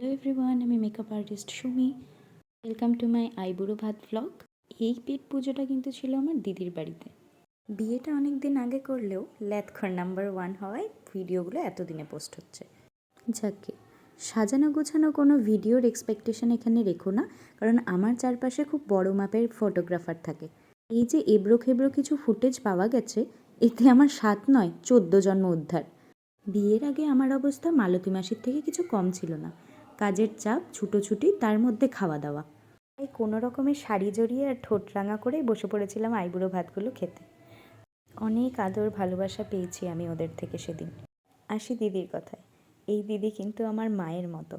Hello everyone, আমি makeup artist Sumi. Welcome to my আইবুড়ো ভাত ভ্লগ। এই পেট পুজোটা কিন্তু ছিল আমার দিদির বাড়িতে। বিয়েটা অনেক দিন আগে করলেও ল্যাথখর নাম্বার 1 হওয়ায় ভিডিওগুলো এতদিনে পোস্ট হচ্ছে। যাকে সাজানো গোছানো কোনো ভিডিওর এক্সপেকটেশন এখানে রেখো না, কারণ আমার চারপাশে খুব বড় মাপের ফটোগ্রাফার থাকে। এই যে এবড়ো খেবড়ো কিছু ফুটেজ পাওয়া গেছে, এতে আমার 7 নয় 14 জন্ম উদ্ধার। বিয়ের আগে আমার অবস্থা মালতী মাসির থেকে কিছু কম ছিল না। কাজের চাপ, ছুটোছুটি, তার মধ্যে খাওয়া দাওয়া। তাই কোনো রকমের শাড়ি জড়িয়ে আর ঠোঁট রাঙা করে বসে পড়েছিলাম আইবুড়ো ভাতগুলো খেতে। অনেক আদর ভালোবাসা পেয়েছি আমি ওদের থেকে সেদিন। আসি দিদির কথায়। এই দিদি কিন্তু আমার মায়ের মতো।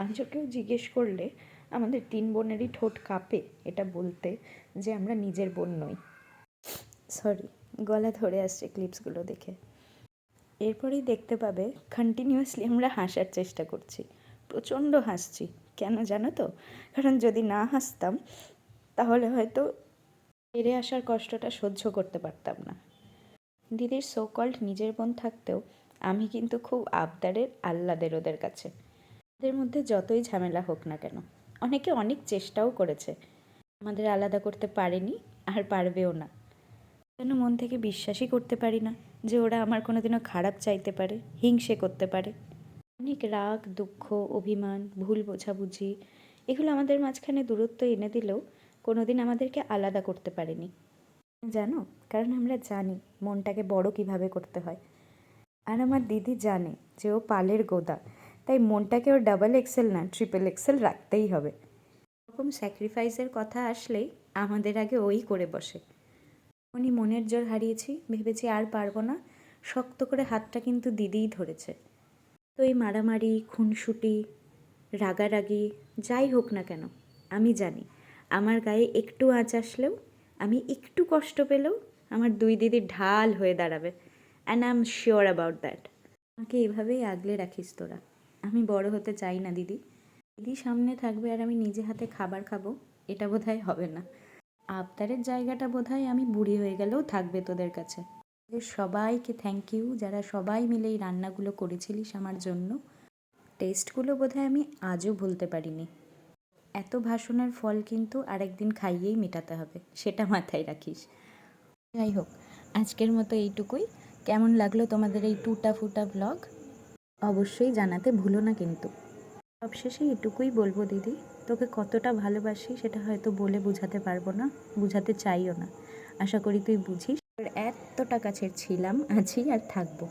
আজও কেউ জিজ্ঞেস করলে আমাদের 3 বোনেরই ঠোঁট কাঁপে এটা বলতে যে আমরা নিজের বোন নই। সরি, গলা ধরে আসছে ক্লিপসগুলো দেখে। এরপরেই দেখতে পাবে কন্টিনিউয়াসলি আমরা হাসার চেষ্টা করছি, প্রচণ্ড হাসছি। কেন জানো তো? কারণ যদি না হাসতাম তাহলে হয়তো ফিরে আসার কষ্টটা সহ্য করতে পারতাম না। দিদির সো কল্ড নিজের বোন থাকতেও আমি কিন্তু খুব আবদারের আহ্লাদের ওদের কাছে। ওদের মধ্যে যতই ঝামেলা হোক না কেন, অনেকে অনেক চেষ্টাও করেছে, আমাদের আলাদা করতে পারেনি আর পারবেও না। যেন মন থেকে বিশ্বাসই করতে পারি না যে ওরা আমার কোনোদিনও খারাপ চাইতে পারে, হিংসে করতে পারে। অনেক রাগ, দুঃখ, অভিমান, ভুল বোঝাবুঝি এগুলো আমাদের মাঝখানে দূরত্ব এনে দিলেও কোনোদিন আমাদেরকে আলাদা করতে পারেনি। জানো, কারণ আমরা জানি মনটাকে বড় কিভাবে করতে হয়। আর আমার দিদি জানে যে ও পালের গোদা, তাই মনটাকে ওর ডাবল এক্সেল না ট্রিপল এক্সেল রাখতেই হবে। এরকম স্যাক্রিফাইসের কথা আসলেই আমাদের আগে ওই করে বসে। উনি মনের জোর হারিয়েছি, ভেবেছি আর পারবো না, শক্ত করে হাতটা কিন্তু দিদিই ধরেছে। তো এই মারামারি, খুনসুটি, রাগারাগি যাই হোক না কেন, আমি জানি আমার গায়ে একটু আঁচ আসলেও, আমি একটু কষ্ট পেলেও আমার 2 দিদি ঢাল হয়ে দাঁড়াবে। And I am sure about that. আমাকে এভাবেই আগলে রাখিস তোরা। আমি বড় হতে চাই না দিদি। দিদি সামনে থাকবে আর আমি নিজে হাতে খাবার খাবো, এটা বোধহয় হবে না। আবদারের জায়গাটা বোধহয় আমি বুড়ি হয়ে গেলেও থাকবে তোদের কাছে। সবাইকে থ্যাংক ইউ, যারা সবাই মিলে এই রান্নাগুলো করেছিলিস আমার জন্য। টেস্টগুলো বোধহয় আমি আজও ভুলতে পারিনি। এত ভাষণের ফল কিন্তু আরেকদিন খাইয়েই মেটাতে হবে, সেটা মাথায় রাখিস। যাই হোক, আজকের মতো এইটুকুই। কেমন লাগলো তোমাদের এই টুটা ফুটা ব্লগ অবশ্যই জানাতে ভুলো না কিন্তু। সবশেষে এটুকুই বলবো দিদি, তোকে কতটা ভালোবাসি সেটা হয়তো বলে বোঝাতে পারবো না, বোঝাতে চাইও না। আশা করি তুই বুঝিস। এতটা কাছের ছিলাম, আছি আর থাকবো।